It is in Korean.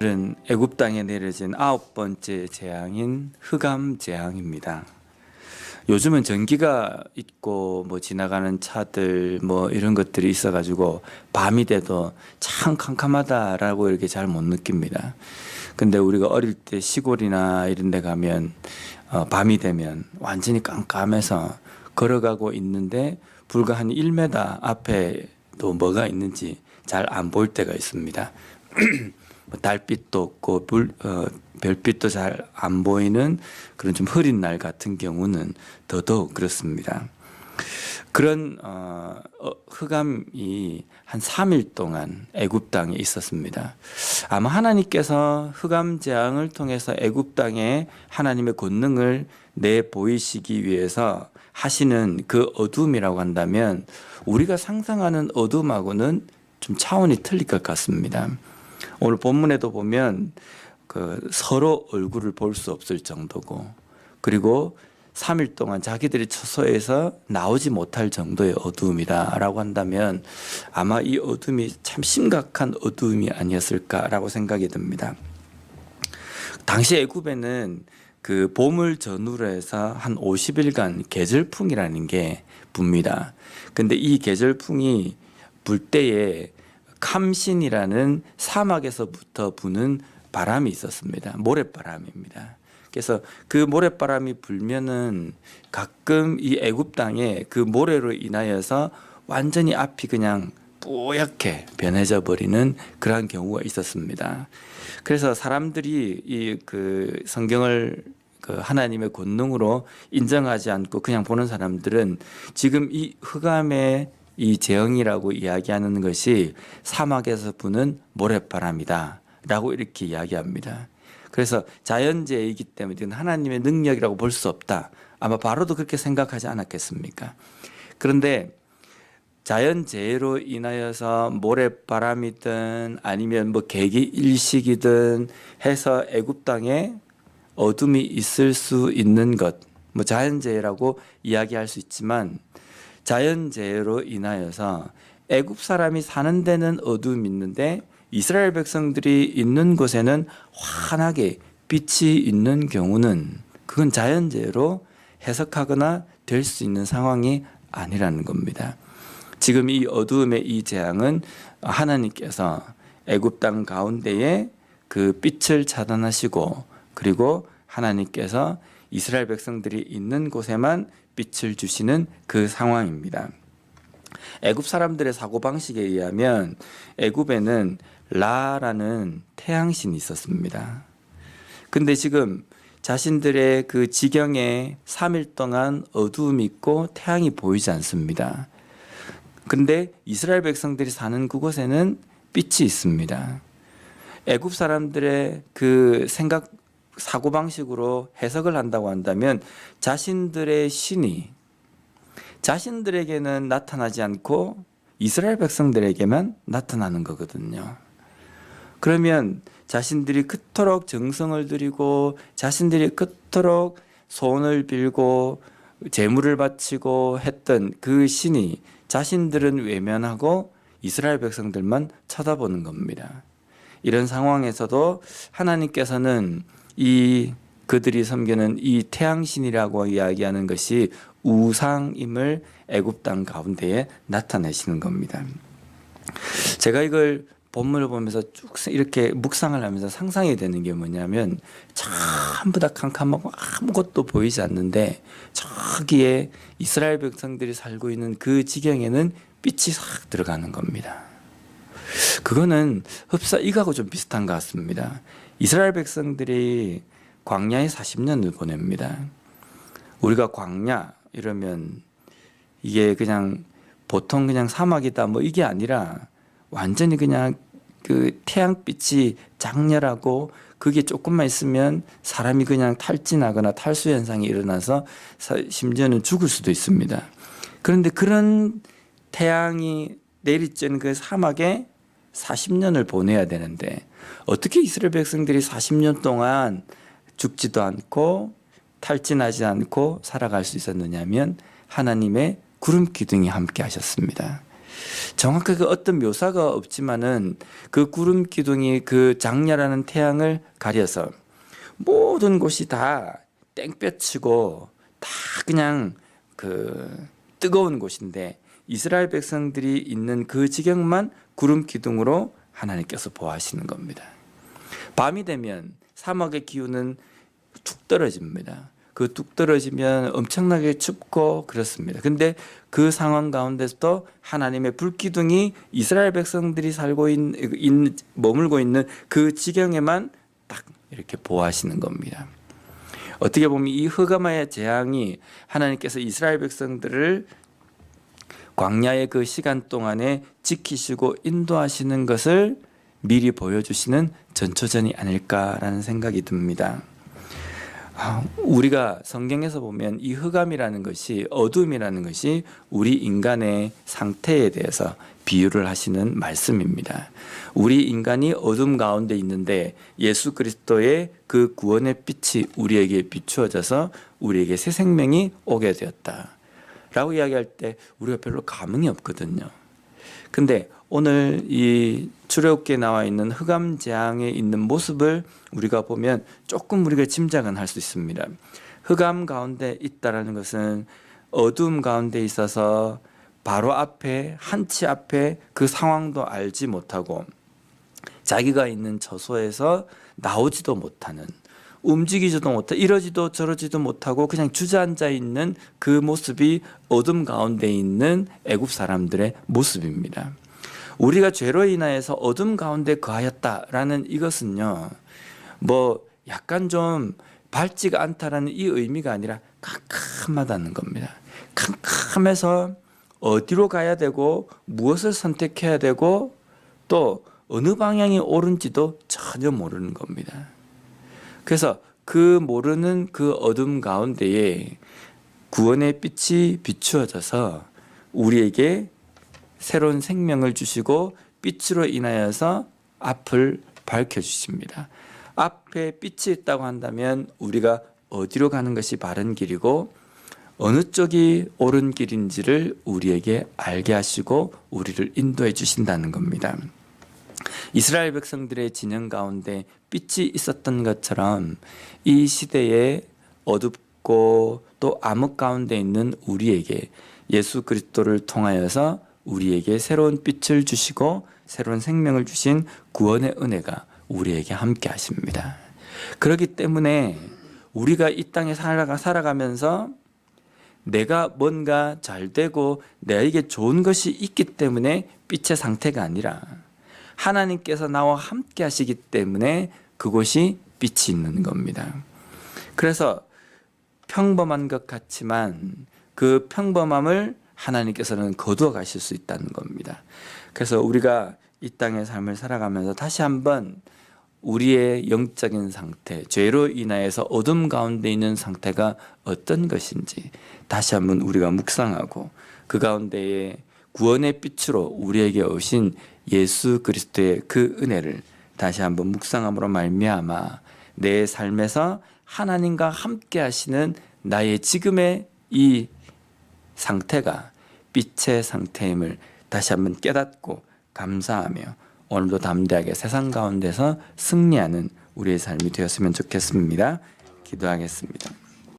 오늘은 애굽 땅에 내려진 9번째 재앙인 흑암 재앙입니다. 요즘은 전기가 있고 지나가는 차들 이런 것들이 있어가지고 밤이 돼도 참 캄캄하다라고 이렇게 잘 못 느낍니다. 근데 우리가 어릴 때 시골이나 이런 데 가면 밤이 되면 완전히 깜깜해서 걸어가고 있는데 불과 한 1m 앞에도 뭐가 있는지 잘 안 보일 때가 있습니다. 달빛도 없고 별빛도 잘 안 보이는 그런 좀 흐린 날 같은 경우는 더더욱 그렇습니다. 그런 흑암이 한 3일 동안 애굽 땅에 있었습니다. 아마 하나님께서 흑암 재앙을 통해서 애굽 땅에 하나님의 권능을 내보이시기 위해서 하시는 그 어둠이라고 한다면 우리가 상상하는 어둠하고는 좀 차원이 틀릴 것 같습니다. 오늘 본문에도 보면 서로 얼굴을 볼 수 없을 정도고, 그리고 3일 동안 자기들이 처소에서 나오지 못할 정도의 어두움이다라고 한다면 아마 이 어둠이 참 심각한 어둠이 아니었을까라고 생각이 듭니다. 당시 애굽에는 그 봄을 전후로 해서 한 50일간 계절풍이라는 게 붑니다. 근데 이 계절풍이 불 때에 캄신이라는 사막에서부터 부는 바람이 있었습니다. 모래바람입니다. 그래서 그 모래바람이 불면은 가끔 이 애굽 땅에 그 모래로 인하여서 완전히 앞이 그냥 뿌옇게 변해져 버리는 그러한 경우가 있었습니다. 그래서 사람들이 이 성경을 하나님의 권능으로 인정하지 않고 그냥 보는 사람들은 지금 이 흑암의 이 재앙이라고 이야기하는 것이 사막에서 부는 모래바람이다 라고 이렇게 이야기합니다. 그래서 자연재해이기 때문에 이건 하나님의 능력이라고 볼 수 없다. 아마 바로도 그렇게 생각하지 않았겠습니까? 그런데 자연재해로 인하여서 모래바람이든 아니면 계기 일식이든 해서 애굽 땅에 어둠이 있을 수 있는 것, 자연재해라고 이야기할 수 있지만 자연재해로 인하여서 애굽 사람이 사는 데는 어둠이 있는데 이스라엘 백성들이 있는 곳에는 환하게 빛이 있는 경우는 그건 자연재해로 해석하거나 될 수 있는 상황이 아니라는 겁니다. 지금 이 어두움의 이 재앙은 하나님께서 애굽 땅 가운데에 그 빛을 차단하시고, 그리고 하나님께서 이스라엘 백성들이 있는 곳에만 빛을 주시는 그 상황입니다. 애굽 사람들의 사고방식에 의하면 애굽에는 라라는 태양신이 있었습니다. 근데 지금 자신들의 그 지경에 3일 동안 어두움이 있고 태양이 보이지 않습니다. 근데 이스라엘 백성들이 사는 그곳에는 빛이 있습니다. 애굽 사람들의 그 사고방식으로 해석을 한다고 한다면 자신들의 신이 자신들에게는 나타나지 않고 이스라엘 백성들에게만 나타나는 거거든요. 그러면 자신들이 그토록 정성을 들이고 자신들이 그토록 소원을 빌고 제물을 바치고 했던 그 신이 자신들은 외면하고 이스라엘 백성들만 쳐다보는 겁니다. 이런 상황에서도 하나님께서는 그들이 섬기는 이 태양신이라고 이야기하는 것이 우상임을 애굽 땅 가운데에 나타내시는 겁니다. 제가 이걸 본문을 보면서 쭉 이렇게 묵상을 하면서 상상이 되는 게 뭐냐면 전부 다 캄캄하고 아무것도 보이지 않는데 저기에 이스라엘 백성들이 살고 있는 그 지경에는 빛이 싹 들어가는 겁니다. 그거는 흡사 이거하고 좀 비슷한 것 같습니다. 이스라엘 백성들이 광야에 40년을 보냅니다. 우리가 광야 이러면 이게 그냥 보통 그냥 사막이다 이게 아니라 완전히 그냥 그 태양빛이 장렬하고 그게 조금만 있으면 사람이 그냥 탈진하거나 탈수 현상이 일어나서 심지어는 죽을 수도 있습니다. 그런데 그런 태양이 내리쬐는 그 사막에 40년을 보내야 되는데 어떻게 이스라엘 백성들이 40년 동안 죽지도 않고 탈진하지 않고 살아갈 수 있었느냐면 하나님의 구름 기둥이 함께 하셨습니다. 정확하게 어떤 묘사가 없지만은 그 구름 기둥이 그 장렬하는 태양을 가려서 모든 곳이 다 땡볕이고 다 그냥 그 뜨거운 곳인데 이스라엘 백성들이 있는 그 지경만 구름 기둥으로 하나님께서 보호하시는 겁니다. 밤이 되면 사막의 기온은 툭 떨어집니다. 그 뚝 떨어지면 엄청나게 춥고 그렇습니다. 근데 그 상황 가운데서도 하나님의 불기둥이 이스라엘 백성들이 살고 머물고 있는 그 지경에만 딱 이렇게 보호하시는 겁니다. 어떻게 보면 이 흑암의 재앙이 하나님께서 이스라엘 백성들을 광야의 그 시간 동안에 지키시고 인도하시는 것을 미리 보여주시는 전초전이 아닐까라는 생각이 듭니다. 우리가 성경에서 보면 이 흑암이라는 것이, 어둠이라는 것이 우리 인간의 상태에 대해서 비유를 하시는 말씀입니다. 우리 인간이 어둠 가운데 있는데 예수 그리스도의 그 구원의 빛이 우리에게 비추어져서 우리에게 새 생명이 오게 되었다 라고 이야기할 때 우리가 별로 감흥이 없거든요. 근데 오늘 이 출애굽기에 나와 있는 흑암 재앙에 있는 모습을 우리가 보면 조금 우리가 짐작은 할 수 있습니다. 흑암 가운데 있다라는 것은 어둠 가운데 있어서 바로 앞에, 한치 앞에 그 상황도 알지 못하고 자기가 있는 처소에서 나오지도 못하는, 움직이지도 못하고 이러지도 저러지도 못하고 그냥 주저앉아 있는 그 모습이 어둠 가운데 있는 애굽 사람들의 모습입니다. 우리가 죄로 인하여서 어둠 가운데 거하였다라는 이것은요, 뭐 약간 좀 밝지가 않다라는 이 의미가 아니라 캄캄하다는 겁니다. 캄캄해서 어디로 가야 되고 무엇을 선택해야 되고 또 어느 방향이 옳은지도 전혀 모르는 겁니다. 그래서 그 모르는 그 어둠 가운데에 구원의 빛이 비추어져서 우리에게 새로운 생명을 주시고 빛으로 인하여서 앞을 밝혀주십니다. 앞에 빛이 있다고 한다면 우리가 어디로 가는 것이 바른 길이고 어느 쪽이 옳은 길인지를 우리에게 알게 하시고 우리를 인도해 주신다는 겁니다. 이스라엘 백성들의 진영 가운데 빛이 있었던 것처럼 이 시대에 어둡고 또 암흑 가운데 있는 우리에게 예수 그리스도를 통하여서 우리에게 새로운 빛을 주시고 새로운 생명을 주신 구원의 은혜가 우리에게 함께 하십니다. 그렇기 때문에 우리가 이 땅에 살아가면서 내가 뭔가 잘 되고 내게 좋은 것이 있기 때문에 빛의 상태가 아니라 하나님께서 나와 함께 하시기 때문에 그곳이 빛이 있는 겁니다. 그래서 평범한 것 같지만 그 평범함을 하나님께서는 거두어 가실 수 있다는 겁니다. 그래서 우리가 이 땅의 삶을 살아가면서 다시 한번 우리의 영적인 상태, 죄로 인하여서 어둠 가운데 있는 상태가 어떤 것인지 다시 한번 우리가 묵상하고 그 가운데에 구원의 빛으로 우리에게 오신 예수 그리스도의 그 은혜를 다시 한번 묵상함으로 말미암아 내 삶에서 하나님과 함께 하시는 나의 지금의 이 상태가 빛의 상태임을 다시 한번 깨닫고 감사하며 오늘도 담대하게 세상 가운데서 승리하는 우리의 삶이 되었으면 좋겠습니다. 기도하겠습니다.